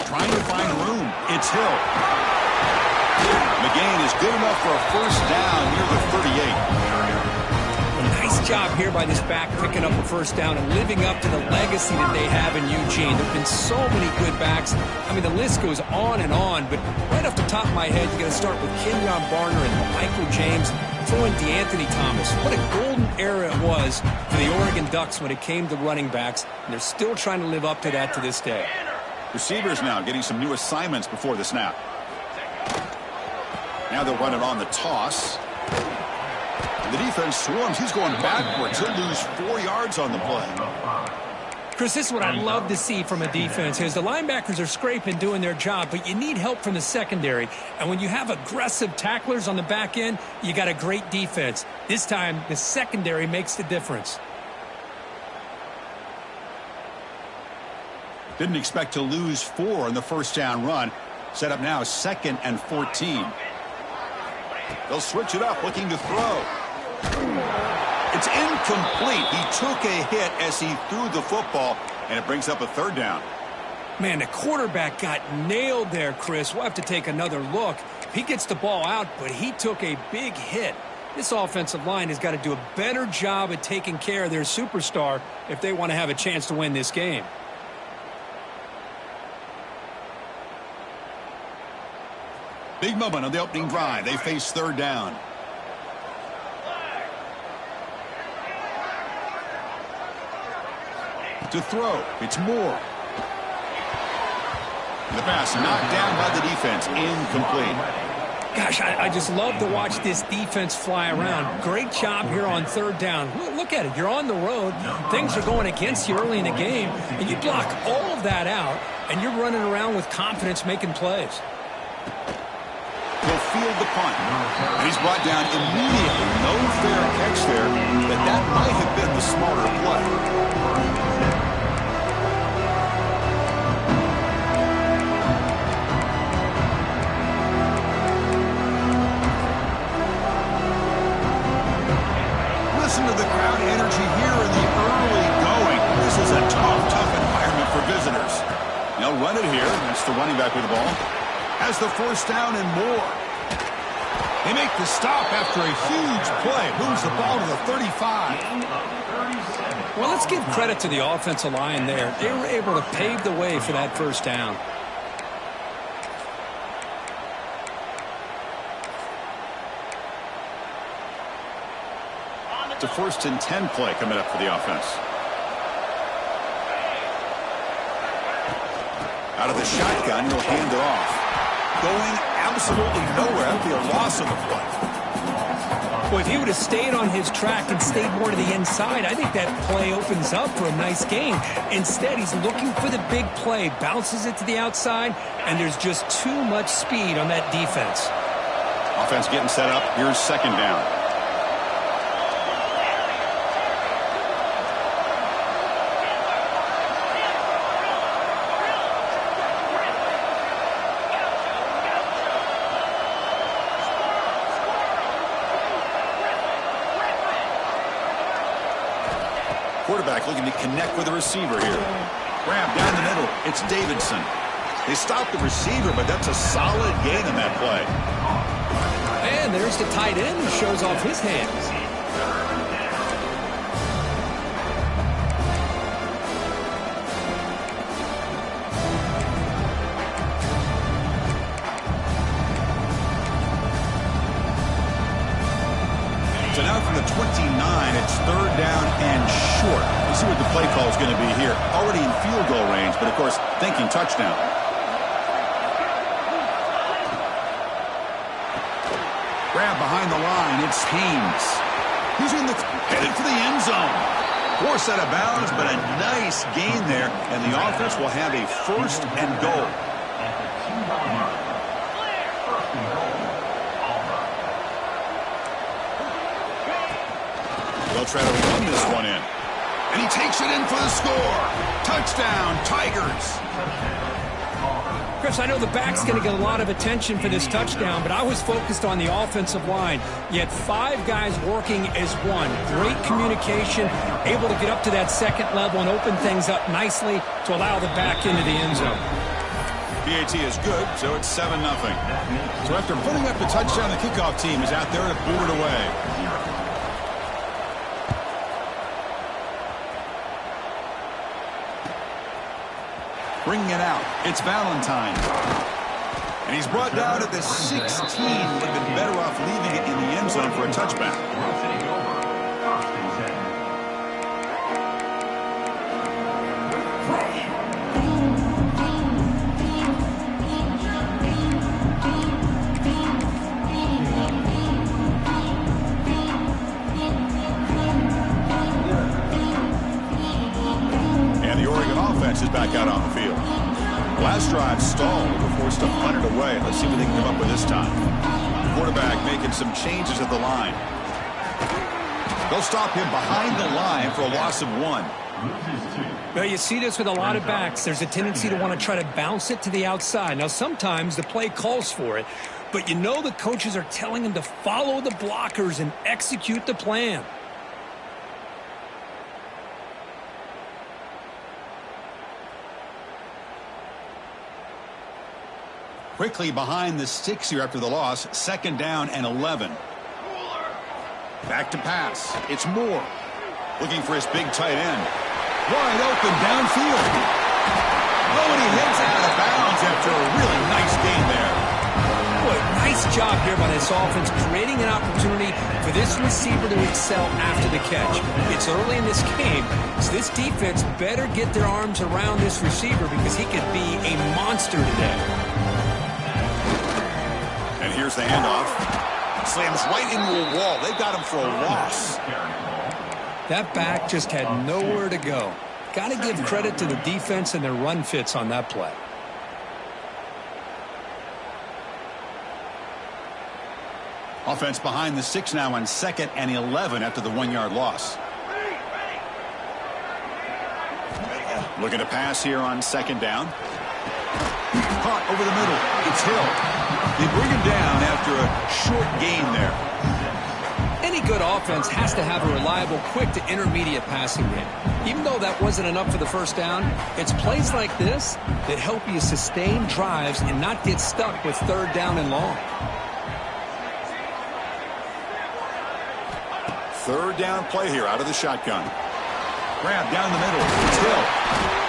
trying to find room. It's Hill. The gain is good enough for a first down near the 38. Nice job here by this back picking up a first down and living up to the legacy that they have in Eugene. There have been so many good backs. I mean, the list goes on and on, but right off the top of my head, you got to start with Kenyon Barner and Michael James, throwing DeAnthony Thomas. What a golden era it was for the Oregon Ducks when it came to running backs, and they're still trying to live up to that to this day. Receivers now getting some new assignments before the snap. Now they'll run it on the toss. The defense swarms. He's going backwards. He'll lose 4 yards on the play. Chris, this is what I love to see from a defense is the linebackers are scraping, doing their job, but you need help from the secondary. And when you have aggressive tacklers on the back end, you got a great defense. This time, the secondary makes the difference. Didn't expect to lose 4 on the first down run. Set up now 2nd and 14. They'll switch it up, looking to throw. It's incomplete. He took a hit as he threw the football, and it brings up a 3rd down. Man, the quarterback got nailed there, Chris. We'll have to take another look. He gets the ball out, but he took a big hit. This offensive line has got to do a better job at taking care of their superstar if they want to have a chance to win this game. Big moment on the opening drive. They face 3rd down. To throw, it's Moore. The pass knocked down by the defense. Incomplete. Gosh, I just love to watch this defense fly around. Great job here on 3rd down. Look at it. You're on the road. Things are going against you early in the game, and you block all of that out, and you're running around with confidence making plays. He'll field the punt. And he's brought down immediately. No fair catch there, but that might have been the smarter play. Listen to the crowd energy here in the early going. This is a tough environment for visitors. They'll run it here. That's the running back with the ball. Has the first down and more. They make the stop after a huge play. Moves the ball to the 35. Well, let's give credit to the offensive line there. They were able to pave the way for that first down. It's a 1st and 10 play coming up for the offense. Out of the shotgun, he'll hand it off. Going absolutely nowhere. That'd be a loss of the play. Boy, if he would have stayed on his track and stayed more to the inside, I think that play opens up for a nice gain. Instead, he's looking for the big play, bounces it to the outside, and there's just too much speed on that defense. Offense getting set up. Here's 2nd down. Quarterback looking to connect with the receiver here. Grab down the middle. It's Davidson. They stopped the receiver, but that's a solid gain in that play. And there's the tight end who shows off his hands. So now from the 29, it's 3rd down and short. We'll see what the play call is going to be here. Already in field goal range, but of course, thinking touchdown. Grab behind the line. It's Haynes. He's headed for the end zone. Forced out of bounds, but a nice gain there, and the offense will have a 1st and goal. They'll try to run this one in. And he takes it in for the score. Touchdown, Tigers. Chris, I know the back's going to get a lot of attention for this touchdown, but I was focused on the offensive line. You had 5 guys working as one. Great communication, able to get up to that 2nd level and open things up nicely to allow the back into the end zone. PAT is good, so it's 7-0. So after putting up the touchdown, the kickoff team is out there to boot it away. Bringing it out, it's Valentine. And he's brought down at the 16. Would have been better off leaving it in the end zone for a touchback. And the Oregon offense is back out on the field. Last drive stalled. We're forced to punt it away. Let's see what they can come up with this time. Quarterback making some changes at the line. They'll stop him behind the line for a loss of 1. Well, you see this with a lot of backs. There's a tendency to want to try to bounce it to the outside. Now, sometimes the play calls for it, but you know the coaches are telling them to follow the blockers and execute the plan. Quickly behind the 6 here after the loss. 2nd down and 11. Back to pass. It's Moore. Looking for his big tight end. Wide open downfield. Oh, and he heads out of bounds after a really nice gain there. Boy, nice job here by this offense, creating an opportunity for this receiver to excel after the catch. It's early in this game, so this defense better get their arms around this receiver because he could be a monster today. And here's the handoff. Slams right into a wall. They've got him for a loss. That back just had nowhere to go. Got to give credit to the defense and their run fits on that play. Offense behind the 6 now on 2nd and 11 after the 1-yard loss. Looking to pass here on 2nd down. Caught over the middle. It's Hill. They bring him down after a short gain there. Any good offense has to have a reliable, quick to intermediate passing game. Even though that wasn't enough for the first down, it's plays like this that help you sustain drives and not get stuck with 3rd down and long. 3rd down play here out of the shotgun. Grab down the middle. It's Hill.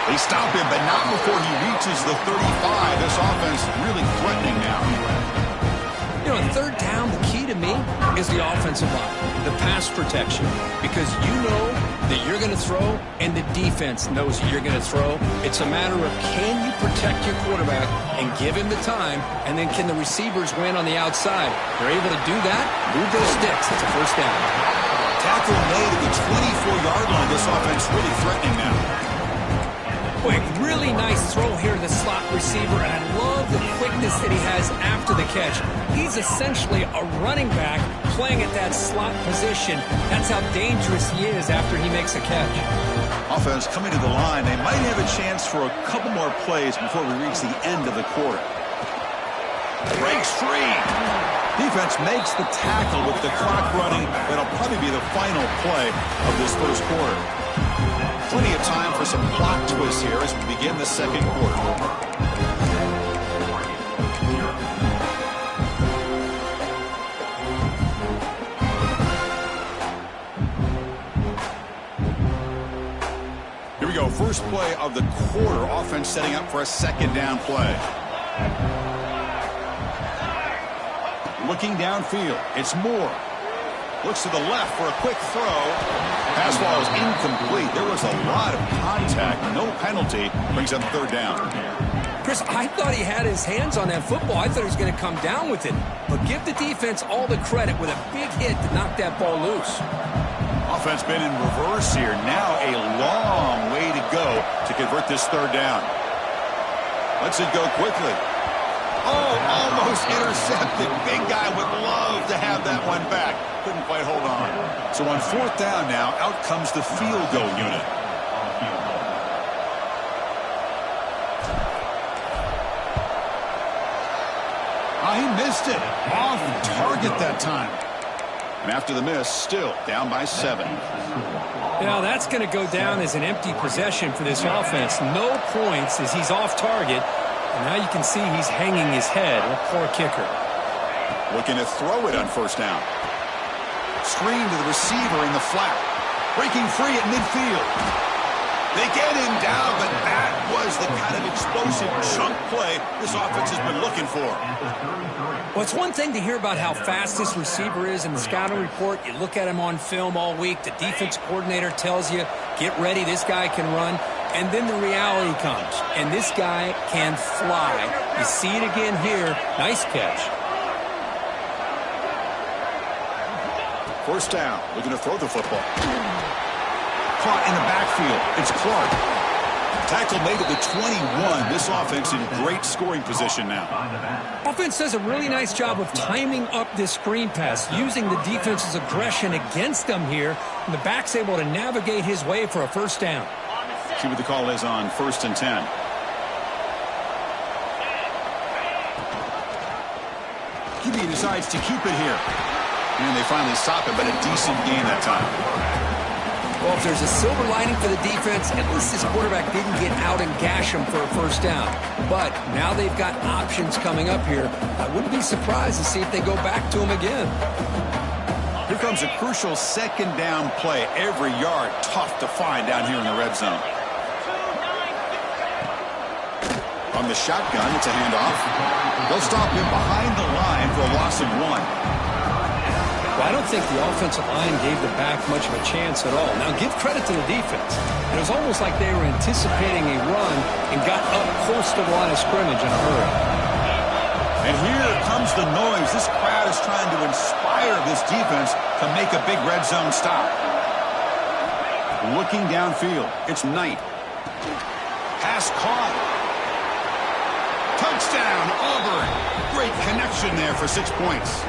They stop him, but not before he reaches the 35. This offense really threatening now. You know, 3rd down, the key to me is the offensive line, the pass protection, because you know that you're going to throw and the defense knows that you're going to throw. It's a matter of can you protect your quarterback and give him the time, and then can the receivers win on the outside? They're able to do that, move those sticks. It's a 1st down. Tackle made at the 24-yard line. This offense really threatening now. Boy, really nice throw here to the slot receiver, and I love the quickness that he has after the catch. He's essentially a running back playing at that slot position. That's how dangerous he is after he makes a catch. Offense coming to the line. They might have a chance for a couple more plays before we reach the end of the quarter. Breaks free. Defense makes the tackle with the clock running. That'll probably be the final play of this 1st quarter. Plenty of time for some plot twists here as we begin the 2nd quarter. Here we go. First play of the quarter. Offense setting up for a 2nd down play. Looking downfield. It's Moore. Looks to the left for a quick throw. Pass ball is incomplete. There was a lot of contact. No penalty. Brings up 3rd down. Chris, I thought he had his hands on that football. I thought he was going to come down with it. But give the defense all the credit with a big hit to knock that ball loose. Offense been in reverse here. Now a long way to go to convert this 3rd down. Lets it go quickly. Oh, almost intercepted. Big guy would love to have that one back. Couldn't quite hold on. So on 4th down now, out comes the field goal unit. He missed it. Off target that time. And after the miss, still down by 7. Now that's going to go down as an empty possession for this offense. No points as he's off target. Now you can see he's hanging his head. A poor kicker. Looking to throw it on first down. Screen to the receiver in the flat. Breaking free at midfield. They get him down, but that was the kind of explosive chunk play this offense has been looking for. Well, it's one thing to hear about how fast this receiver is in the scouting report. You look at him on film all week. The defense coordinator tells you, get ready, this guy can run. And then the reality comes, and this guy can fly. You see it again here. Nice catch. First down, looking to throw the football. Caught in the backfield. It's Clark. Tackle made at the 21. This offense in great scoring position now. Offense does a really nice job of timing up this screen pass, using the defense's aggression against them here. And the back's able to navigate his way for a first down. See what the call is on 1st and 10. QB decides to keep it here. And they finally stop it, but a decent gain that time. Well, if there's a silver lining for the defense, at least this quarterback didn't get out and gash him for a first down. But now they've got options coming up here. I wouldn't be surprised to see if they go back to him again. Here comes a crucial second down play. Every yard tough to find down here in the red zone. On the shotgun, it's a handoff. They'll stop him behind the line for a loss of 1. Well, I don't think the offensive line gave the back much of a chance at all. Now, give credit to the defense. It was almost like they were anticipating a run and got up close to the line of scrimmage in a hurry. And here comes the noise. This crowd is trying to inspire this defense to make a big red zone stop. Looking downfield, it's Knight. Pass caught. Touchdown, Auburn. Great connection there for 6 points.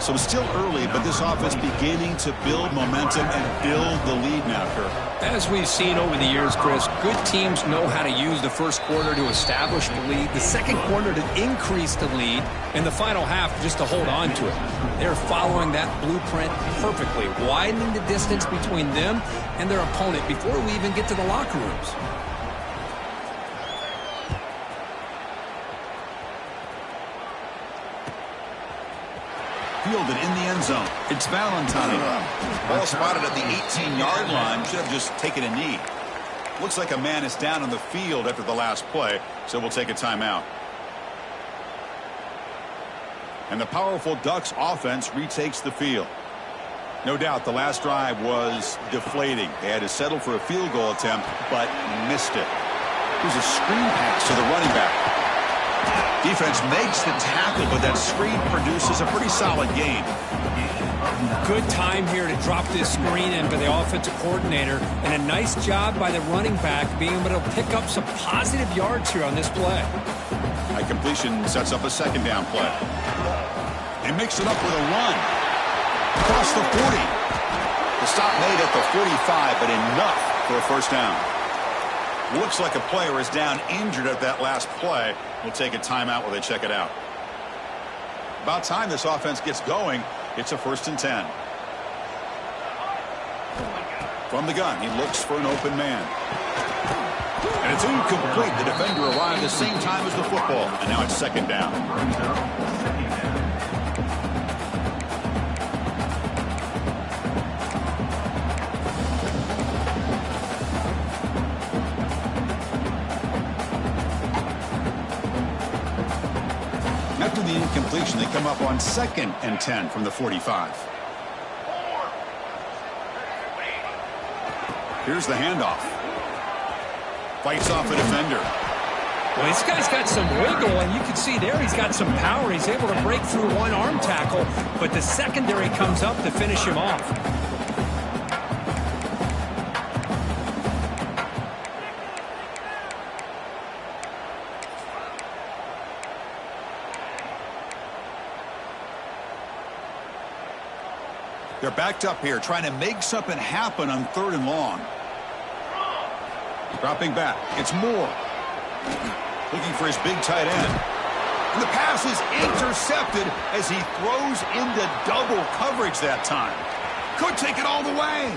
So it's still early, but this offense beginning to build momentum and build the lead now, Kirk. As we've seen over the years, Chris, good teams know how to use the first quarter to establish the lead, the second quarter to increase the lead, and the final half just to hold on to it. They're following that blueprint perfectly, widening the distance between them and their opponent before we even get to the locker rooms. Fielded in the end zone. It's Valentine. Ball spotted at the 18-yard line. Should have just taken a knee. Looks like a man is down on the field after the last play, so we'll take a timeout. And the powerful Ducks offense retakes the field. No doubt the last drive was deflating. They had to settle for a field goal attempt, but missed it. Here's a screen pass to the running back. Defense makes the tackle, but that screen produces a pretty solid gain. Good time here to drop this screen in for the offensive coordinator, and a nice job by the running back being able to pick up some positive yards here on this play. High completion sets up a second down play. They mix it up with a run. Across the 40. The stop made at the 45, but enough for a first down. Looks like a player is down injured at that last play. We'll take a timeout while they check it out. About time this offense gets going. It's a 1st and 10. From the gun, he looks for an open man. And it's incomplete. The defender arrived the same time as the football. And now it's second down. After the incompletion, they come up on 2nd and 10 from the 45. Here's the handoff. Fights off a defender. Well, this guy's got some wiggle, and you can see there he's got some power. He's able to break through one arm tackle, but the secondary comes up to finish him off. They're backed up here, trying to make something happen on 3rd and long. Dropping back. It's Moore. Looking for his big tight end. And the pass is intercepted as he throws into double coverage that time. Could take it all the way.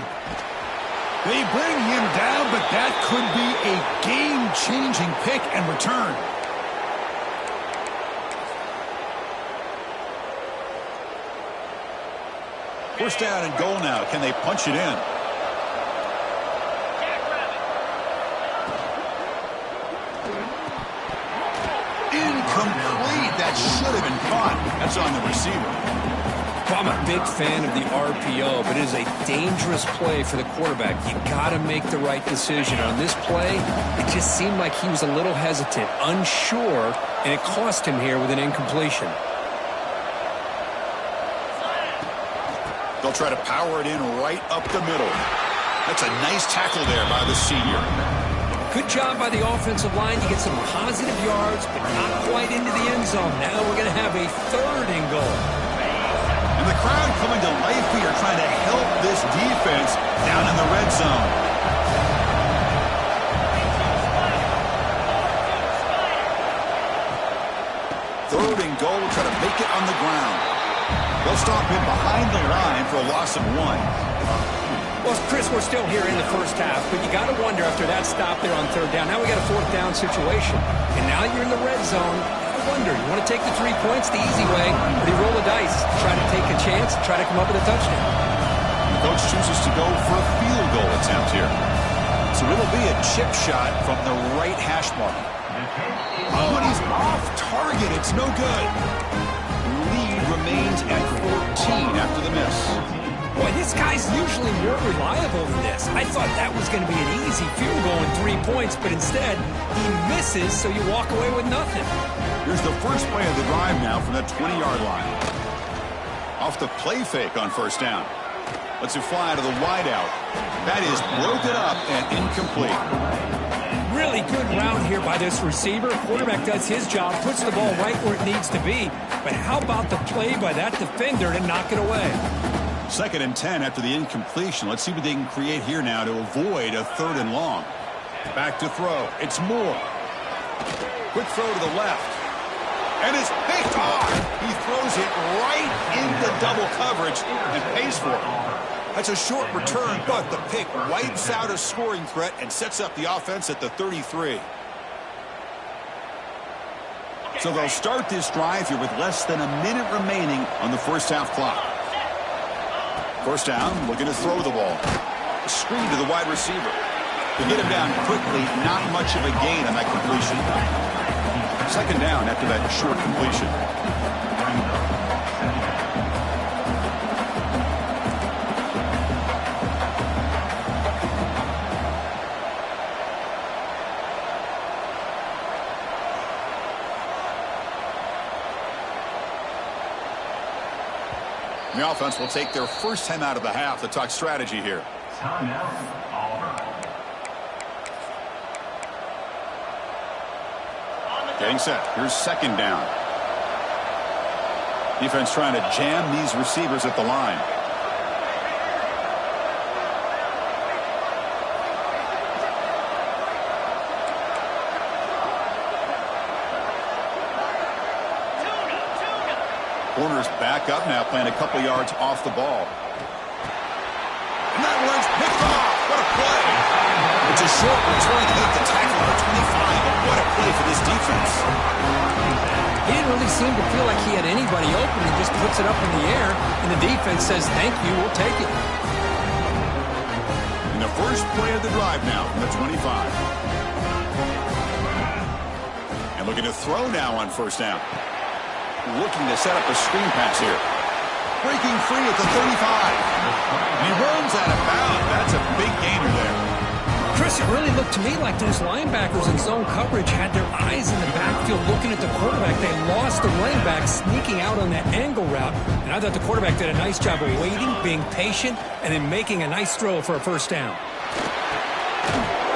They bring him down, but that could be a game-changing pick and return. First down and goal now. Can they punch it in? Incomplete. That should have been caught. That's on the receiver. Well, I'm a big fan of the RPO, but it is a dangerous play for the quarterback. You got to make the right decision. On this play, it just seemed like he was a little hesitant, unsure, and it cost him here with an incompletion. They'll try to power it in right up the middle. That's a nice tackle there by the senior. Good job by the offensive line. You get some positive yards, but not quite into the end zone. Now we're going to have a 3rd and goal. And the crowd coming to life here, trying to help this defense down in the red zone. Third and goal, try to make it on the ground. They'll stop him behind the line for a loss of 1. Well, Chris, we're still here in the first half, but you got to wonder after that stop there on 3rd down. Now we got a 4th down situation, and now you're in the red zone. I wonder, you want to take the 3 points the easy way, or do you roll the dice, try to take a chance, try to come up with a touchdown? The coach chooses to go for a field goal attempt here. So it'll be a chip shot from the right hash mark. Oh, and he's off target. It's no good. Lead remains at 14 after the miss. Boy, this guy's usually more reliable than this. I thought that was going to be an easy field goal and 3 points, but instead, he misses, so you walk away with nothing. Here's the first play of the drive now from that 20-yard line. Off the play fake on first down. Lets it fly to the wideout. That is broken up and incomplete. Really good route here by this receiver. Quarterback does his job, puts the ball right where it needs to be. But how about the play by that defender to knock it away? 2nd and 10 after the incompletion. Let's see what they can create here now to avoid a 3rd and long. Back to throw. It's Moore. Quick throw to the left. And it's picked off. He throws it right into double coverage and pays for it. That's a short return, but the pick wipes out a scoring threat and sets up the offense at the 33. So they'll start this drive here with less than a minute remaining on the first half clock. First down, looking to throw the ball. A screen to the wide receiver. To get him down quickly, not much of a gain on that completion. 2nd down after that short completion. The offense will take their first time out of the half to talk strategy here. Timeout, Auburn. Getting set. Here's 2nd down. Defense trying to jam these receivers at the line. Corner's back up now, playing a couple yards off the ball. And that one's picked off. What a play. It's a short return to hit the tackle at 25, but what a play for this defense. He didn't really seem to feel like he had anybody open. He just puts it up in the air, and the defense says, thank you, we'll take it. And the first play of the drive now from the 25. And looking to throw now on first down. Looking to set up a screen pass here. Breaking free at the 35. And he runs out of bounds. That's a big gainer there. Chris, it really looked to me like those linebackers in zone coverage had their eyes in the backfield looking at the quarterback. They lost the running back sneaking out on that angle route. And I thought the quarterback did a nice job of waiting, being patient, and then making a nice throw for a first down.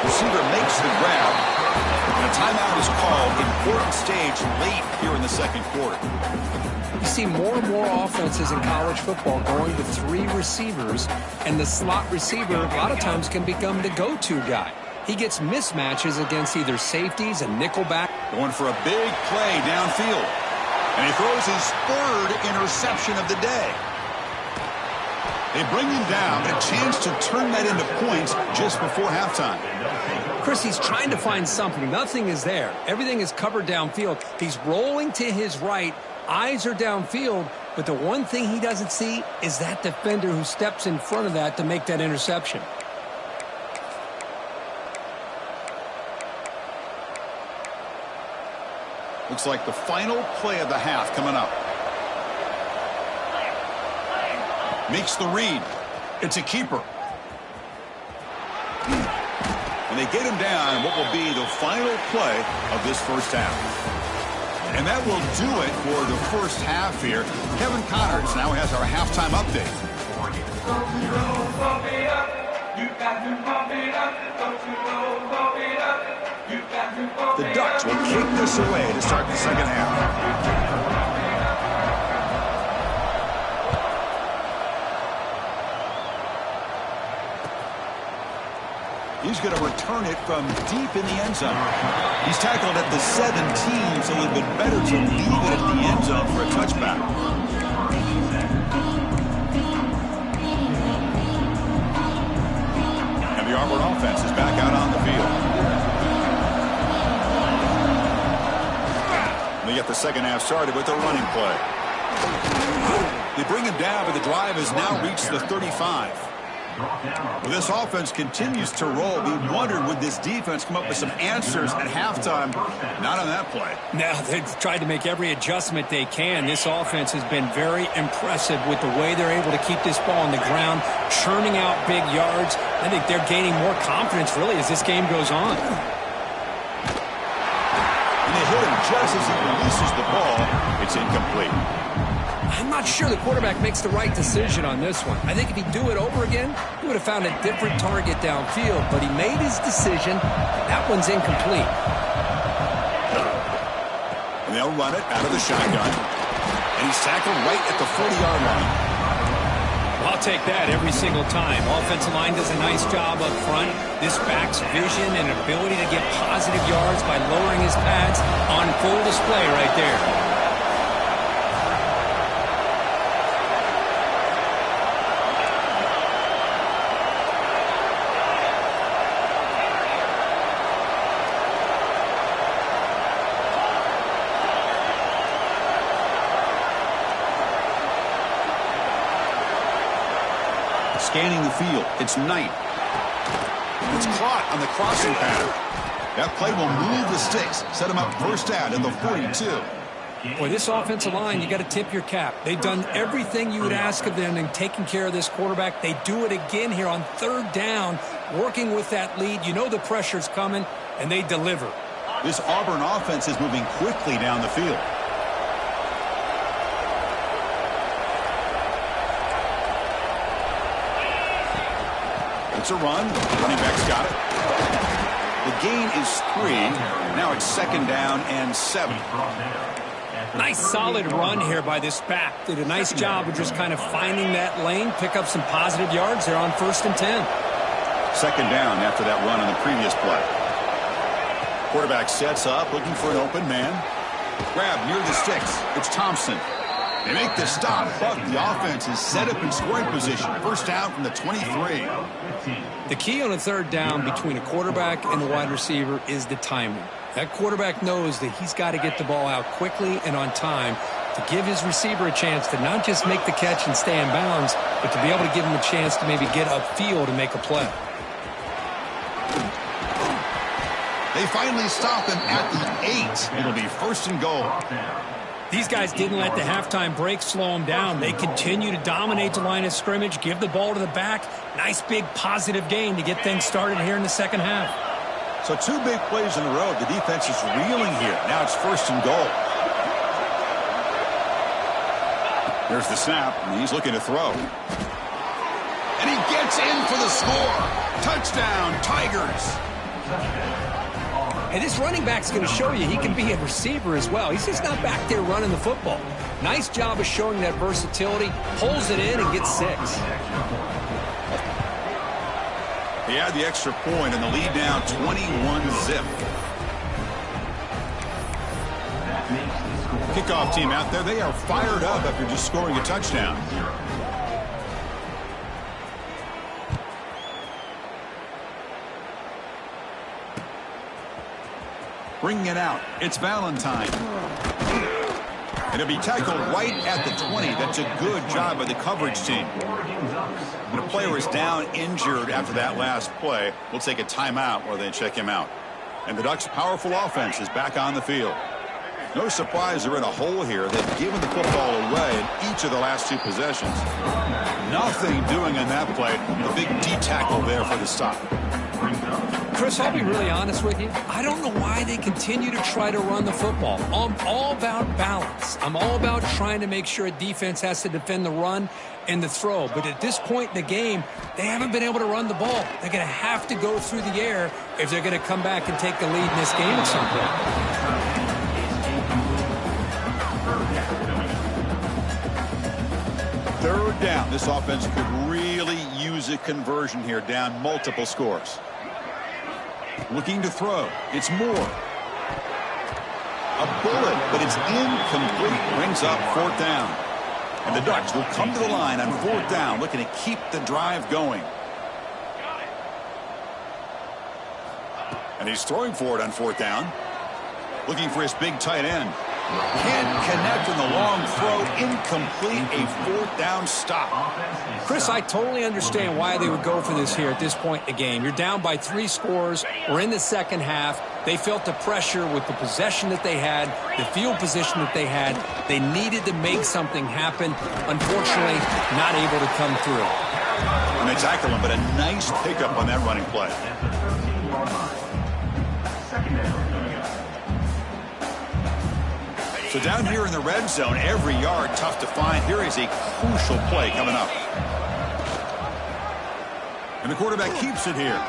Receiver makes the grab. And a timeout is called. Important stage late here in the 2nd quarter. You see more and more offenses in college football going to 3 receivers, and the slot receiver a lot of times can become the go-to guy. He gets mismatches against either safeties and nickelback. Going for a big play downfield. And he throws his 3rd interception of the day. They bring him down, but a chance to turn that into points just before halftime. Chris, he's trying to find something. Nothing is there. Everything is covered downfield. He's rolling to his right. Eyes are downfield, but the one thing he doesn't see is that defender who steps in front of that to make that interception. Looks like the final play of the half coming up. Makes the read. It's a keeper. And they get him down in what will be the final play of this first half. And that will do it for the first half here. Kevin Connors now has our halftime update. The Ducks will kick this away to start the second half. He's going to return it from deep in the end zone. He's tackled at the 17, so it would have been better to leave it at the end zone for a touchback. And the Auburn offense is back out on the field. They get the second half started with a running play. They bring him down, but the drive has now reached the 35. This offense continues to roll. We wondered, would this defense come up with some answers at halftime? Not on that play. Now, they've tried to make every adjustment they can. This offense has been very impressive with the way they're able to keep this ball on the ground, churning out big yards. I think they're gaining more confidence, really, as this game goes on. And they hit him just as he releases the ball. It's incomplete. I'm not sure the quarterback makes the right decision on this one. I think if he'd do it over again, he would have found a different target downfield, but he made his decision. That one's incomplete. And they'll run it out of the shotgun. And he's tackled right at the 40-yard line. I'll take that every single time. Offensive line does a nice job up front. This back's vision and ability to get positive yards by lowering his pads on full display right there. Scanning the field. It's Knight. It's caught on the crossing pattern. That play will move the sticks. Set him up first down at the 42. Boy, this offensive line, you got to tip your cap. They've done everything you would ask of them in taking care of this quarterback. They do it again here on third down, working with that lead. You know the pressure's coming, and they deliver. This Auburn offense is moving quickly down the field. It's a run. Running back's got it. The gain is 3. Now it's second down and 7. Nice solid run here by this back. Did a nice job of just kind of finding that lane, pick up some positive yards there on first and 10. Second down after that run on the previous play. Quarterback sets up, looking for an open man. Grab near the sticks. It's Thompson. They make the stop, but the offense is set up in scoring position. First down from the 23. The key on a third down between a quarterback and the wide receiver is the timing. That quarterback knows that he's got to get the ball out quickly and on time to give his receiver a chance to not just make the catch and stay in bounds, but to be able to give him a chance to maybe get upfield and make a play. They finally stop him at the 8. It'll be first and goal. These guys didn't let the halftime break slow them down. They continue to dominate the line of scrimmage, give the ball to the back. Nice big positive gain to get things started here in the second half. So 2 big plays in a row. The defense is reeling here. Now it's first and goal. There's the snap, and he's looking to throw. And he gets in for the score. Touchdown, Tigers. And this running back's going to show you he can be a receiver as well. He's just not back there running the football. Nice job of showing that versatility. Pulls it in and gets 6. He had the extra point and the lead now 21-zip. Kickoff team out there. They are fired up after just scoring a touchdown. Bringing it out, it's Valentine. And it'll be tackled right at the 20. That's a good job by the coverage team. When a player is down injured after that last play, we'll take a timeout while they check him out. And the Ducks' powerful offense is back on the field. No surprise they're in a hole here. They've given the football away in each of the last two possessions. Nothing doing on that play. A big D-tackle there for the stop. Chris, I'll be really honest with you. I don't know why they continue to try to run the football. I'm all about balance. I'm all about trying to make sure a defense has to defend the run and the throw. But at this point in the game, they haven't been able to run the ball. They're going to have to go through the air if they're going to come back and take the lead in this game at some point. Third down. This offense could really use a conversion here, down multiple scores. Looking to throw. It's Moore. A bullet, but it's incomplete. Brings up fourth down. And the Ducks will come to the line on fourth down, looking to keep the drive going. And he's throwing for it on fourth down. Looking for his big tight end. Can't connect in the long throw. Incomplete. A fourth down stop. Chris, I totally understand why they would go for this here at this point in the game. You're down by 3 scores. We're in the second half. They felt the pressure with the possession that they had, the field position that they had. They needed to make something happen. Unfortunately, not able to come through. And they tackle him, but a nice pickup on that running play. So down here in the red zone, every yard tough to find. Here is a crucial play coming up. And the quarterback keeps it here.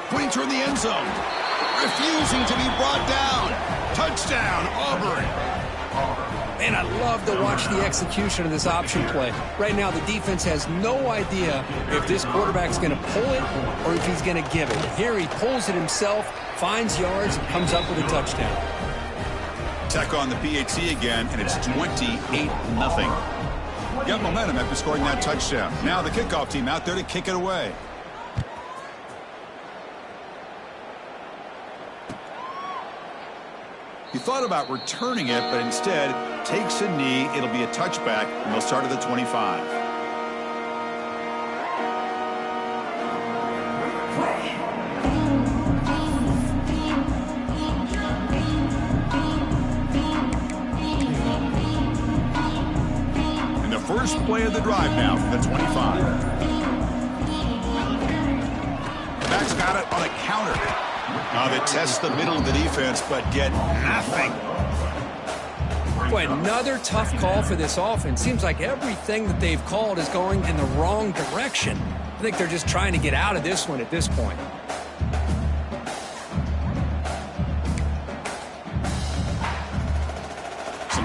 Pointing toward the end zone. Refusing to be brought down. Touchdown, Auburn. Man, I love to watch the execution of this option play. Right now, the defense has no idea if this quarterback's going to pull it or if he's going to give it. Here he pulls it himself, finds yards, and comes up with a touchdown. Tech on the PAT again, and it's 28-0. Got momentum after scoring that touchdown. Now the kickoff team out there to kick it away. He thought about returning it, but instead takes a knee. It'll be a touchback, and they'll start at the 25. First play of the drive now from the 25. Backs got it on a counter. Now they test the middle of the defense, but get nothing. Boy, another tough call for this offense. Seems like everything that they've called is going in the wrong direction. I think they're just trying to get out of this one at this point.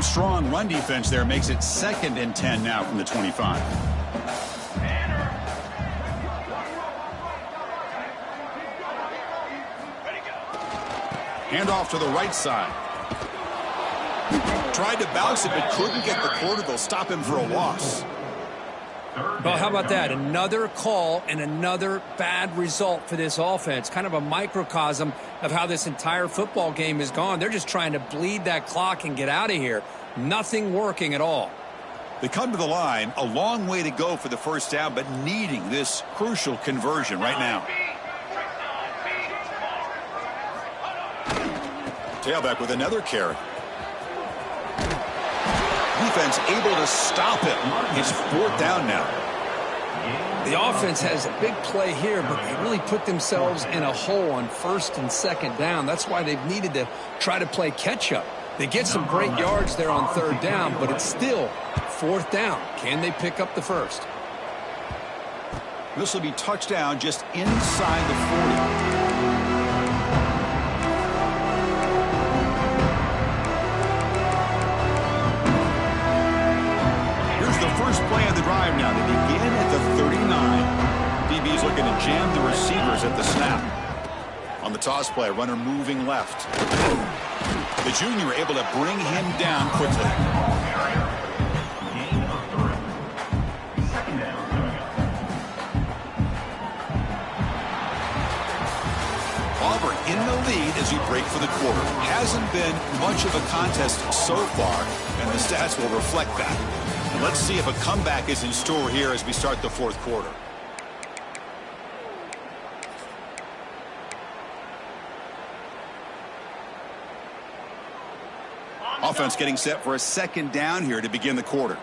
Strong run defense there makes it 2nd and 10 now from the 25. Handoff to the right side. Tried to bounce it, but couldn't get the quarter. They'll stop him for a loss. Well, how about that? Another call and another bad result for this offense. Kind of a microcosm of how this entire football game has gone. They're just trying to bleed that clock and get out of here. Nothing working at all. They come to the line, a long way to go for the first down, but needing this crucial conversion right now. Tailback with another carry. Defense able to stop it. It's 4th down now. The offense has a big play here, but they really put themselves in a hole on 1st and 2nd down. That's why they've needed to try to play catch-up. They get some great yards there on 3rd down, but it's still 4th down. Can they pick up the first? This will be touchdown just inside the 40. First play of the drive now. They begin at the 39. DB's looking to jam the receivers at the snap. On the toss play, runner moving left. The junior able to bring him down quickly. Auburn in the lead as we break for the quarter. Hasn't been much of a contest so far, and the stats will reflect that. And let's see if a comeback is in store here as we start the fourth quarter. Offense getting set for a second down here to begin the quarter.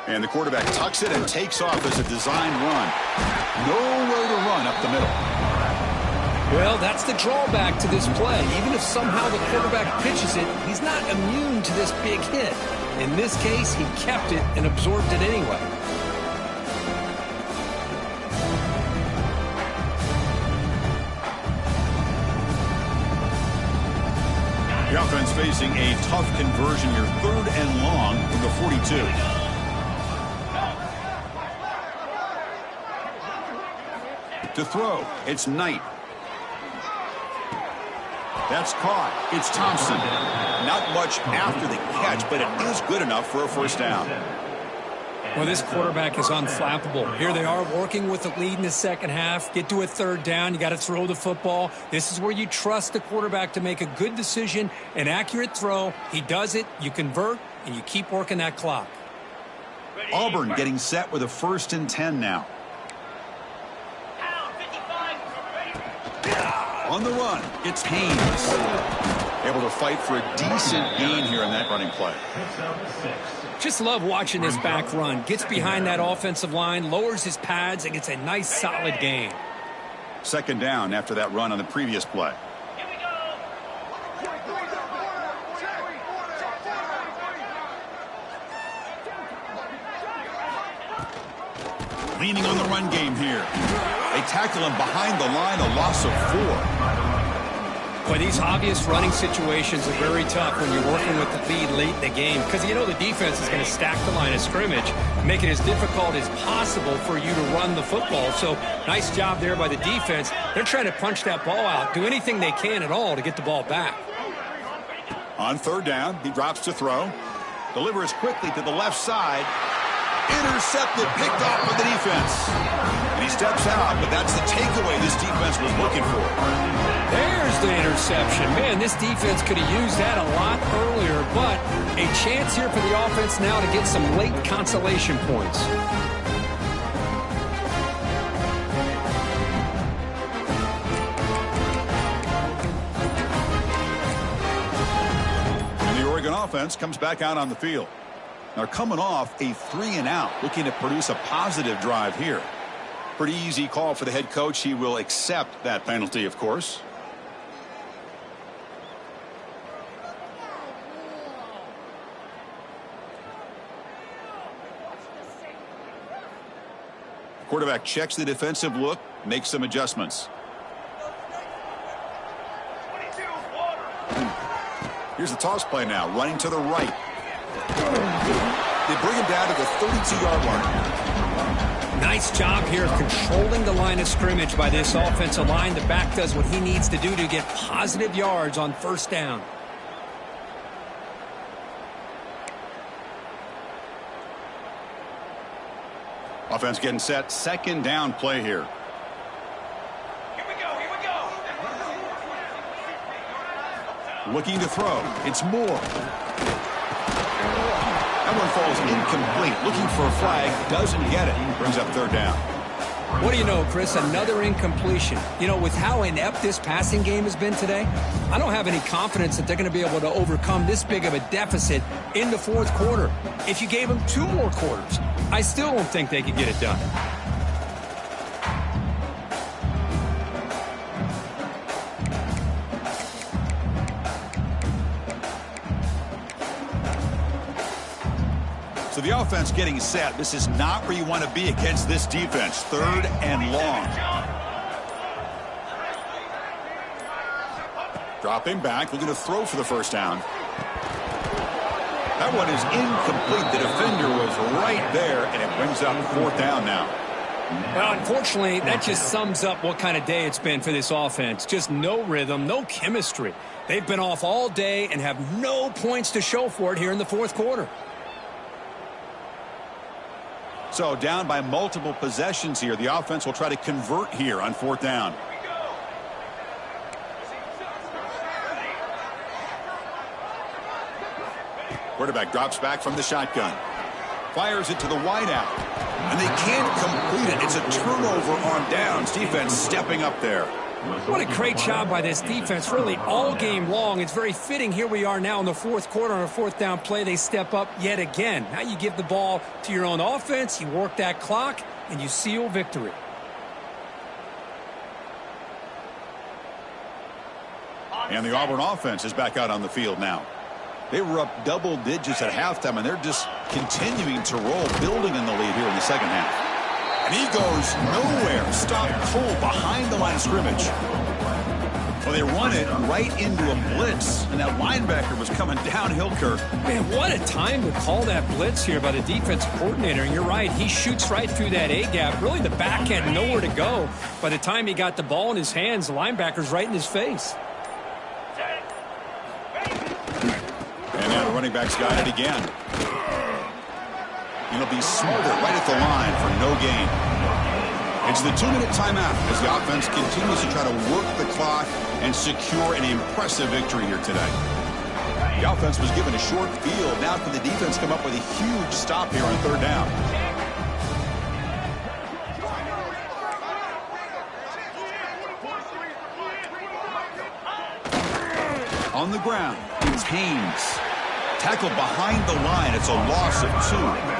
And the quarterback tucks it and takes off as a design run. Nowhere to run up the middle. Well, that's the drawback to this play. Even if somehow the quarterback pitches it, he's not immune to this big hit. In this case, he kept it and absorbed it anyway. The offense facing a tough conversion here, 3rd and long from the 42. To throw, it's Knight. That's caught. It's Thompson. Not much after the catch, but it is good enough for a first down. Well, this quarterback is unflappable. Here they are working with the lead in the second half. Get to a 3rd down. You got to throw the football. This is where you trust the quarterback to make a good decision, an accurate throw. He does it, you convert, and you keep working that clock. Auburn getting set with a 1st and 10 now. On the run, it's Haynes. Able to fight for a decent gain here in that running play. Just love watching this back run. Gets behind that offensive line, lowers his pads, and gets a nice solid gain. 2nd down after that run on the previous play. Leaning on the run game here. They tackle him behind the line, a loss of 4. Boy, these obvious running situations are very tough when you're working with the lead late in the game because you know the defense is going to stack the line of scrimmage, make it as difficult as possible for you to run the football. So nice job there by the defense. They're trying to punch that ball out, do anything they can at all to get the ball back. On 3rd down, he drops to throw. Delivers quickly to the left side. Intercepted, picked off by the defense. And he steps out, but that's the takeaway this defense was looking for. There's the interception. Man, this defense could have used that a lot earlier, but a chance here for the offense now to get some late consolation points. And the Oregon offense comes back out on the field. They're coming off a 3-and-out, looking to produce a positive drive here. Pretty easy call for the head coach. He will accept that penalty, of course. Quarterback checks the defensive look, makes some adjustments. Here's the toss play now, running to the right. They bring him down to the 32-yard line. Nice job here of controlling the line of scrimmage by this offensive line. The back does what he needs to do to get positive yards on 1st down. Offense getting set, 2nd down play here. Here we go. Looking to throw. It's Moore. That one falls incomplete. Looking for a flag. Doesn't get it. Brings up 3rd down. What do you know, Chris? Another incompletion. You know, with how inept this passing game has been today, I don't have any confidence that they're going to be able to overcome this big of a deficit in the 4th quarter. If you gave them 2 more quarters, I still don't think they could get it done. So the offense getting set. This is not where you want to be against this defense. 3rd and long. Dropping back, looking to throw for the 1st down. That one is incomplete. The defender was right there, and it brings up 4th down now. Well, unfortunately, that just sums up what kind of day it's been for this offense. Just no rhythm, no chemistry. They've been off all day and have no points to show for it here in the 4th quarter. So down by multiple possessions here. The offense will try to convert here on 4th down. Quarterback drops back from the shotgun. Fires it to the wideout. And they can't complete it. It's a turnover on downs. Defense stepping up there. What a great job by this defense, really all game long. It's very fitting. Here we are now in the 4th quarter on a 4th down play. They step up yet again. Now you give the ball to your own offense, you work that clock, and you seal victory. And the Auburn offense is back out on the field now. They were up double digits at halftime, and they're just continuing to roll, building in the lead here in the second half. And he goes nowhere. Stopped cold behind the line of scrimmage. Well, they run it right into a blitz, and that linebacker was coming downhill, Kirk. Man, what a time to call that blitz here by the defensive coordinator. And you're right, he shoots right through that A-gap. Really, the back had nowhere to go. By the time he got the ball in his hands, the linebacker's right in his face. And now the running back's got it again. He'll be smothered right at the line for no gain. It's the 2-minute timeout as the offense continues to try to work the clock and secure an impressive victory here today. The offense was given a short field. Now can the defense come up with a huge stop here on 3rd down? On the ground, it's Haynes. Tackled behind the line. It's a loss of 2.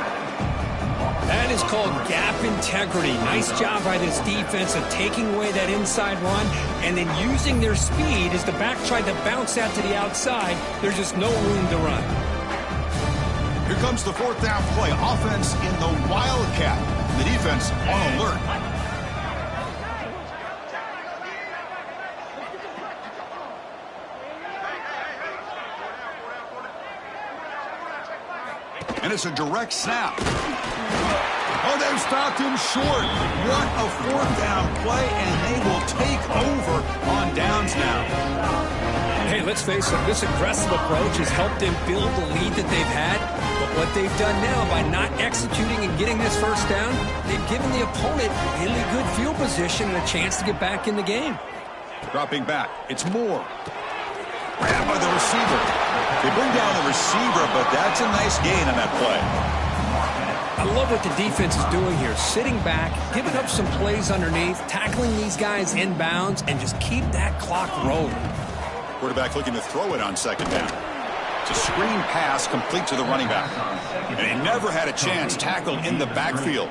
That is called gap integrity. Nice job by this defense of taking away that inside run and then using their speed as the back tried to bounce that to the outside. There's just no room to run. Here comes the 4th down play. Offense in the Wildcat. The defense on alert. And it's a direct snap. Oh, they've stopped him short. What a 4th down play, and they will take over on downs now. Hey, let's face it, this aggressive approach has helped them build the lead that they've had. But what they've done now by not executing and getting this 1st down, they've given the opponent really good field position and a chance to get back in the game. Dropping back, it's Moore. Grabbed by the receiver. They bring down the receiver, but that's a nice gain on that play. I love what the defense is doing here. Sitting back, giving up some plays underneath, tackling these guys inbounds, and just keep that clock rolling. Quarterback looking to throw it on 2nd down. It's a screen pass complete to the running back. And he never had a chance tackled in the backfield.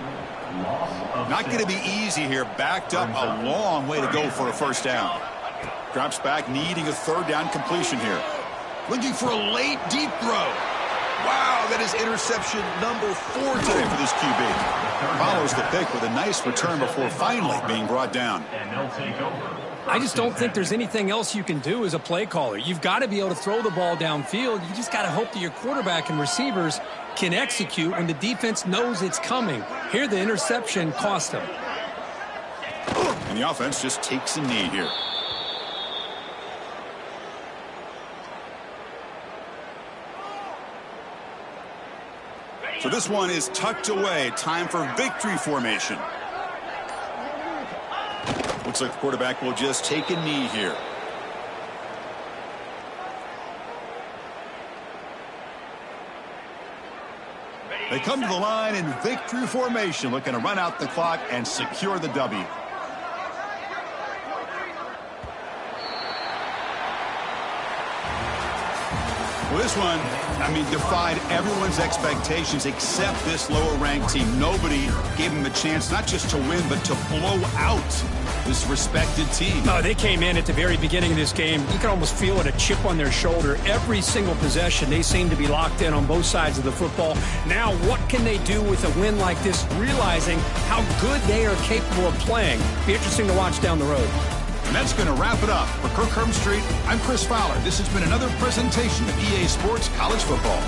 Not going to be easy here. Backed up a long way to go for a 1st down. Drops back, needing a 3rd down completion here. Looking for a late deep throw. Wow, that is interception number 4 today for this QB. Follows the pick with a nice return before finally being brought down. I just don't think there's anything else you can do as a play caller. You've got to be able to throw the ball downfield. You just got to hope that your quarterback and receivers can execute when the defense knows it's coming. Here, the interception cost them. And the offense just takes a knee here. So this one is tucked away. Time for victory formation. Looks like the quarterback will just take a knee here. They come to the line in victory formation, looking to run out the clock and secure the W. Well, this one, defied everyone's expectations except this lower-ranked team. Nobody gave them a chance not just to win, but to blow out this respected team. No, they came in at the very beginning of this game. You can almost feel it, a chip on their shoulder. Every single possession, they seem to be locked in on both sides of the football. Now, what can they do with a win like this, realizing how good they are capable of playing? Be interesting to watch down the road. And that's going to wrap it up. For Kirk Street, I'm Chris Fowler. This has been another presentation of EA Sports College Football.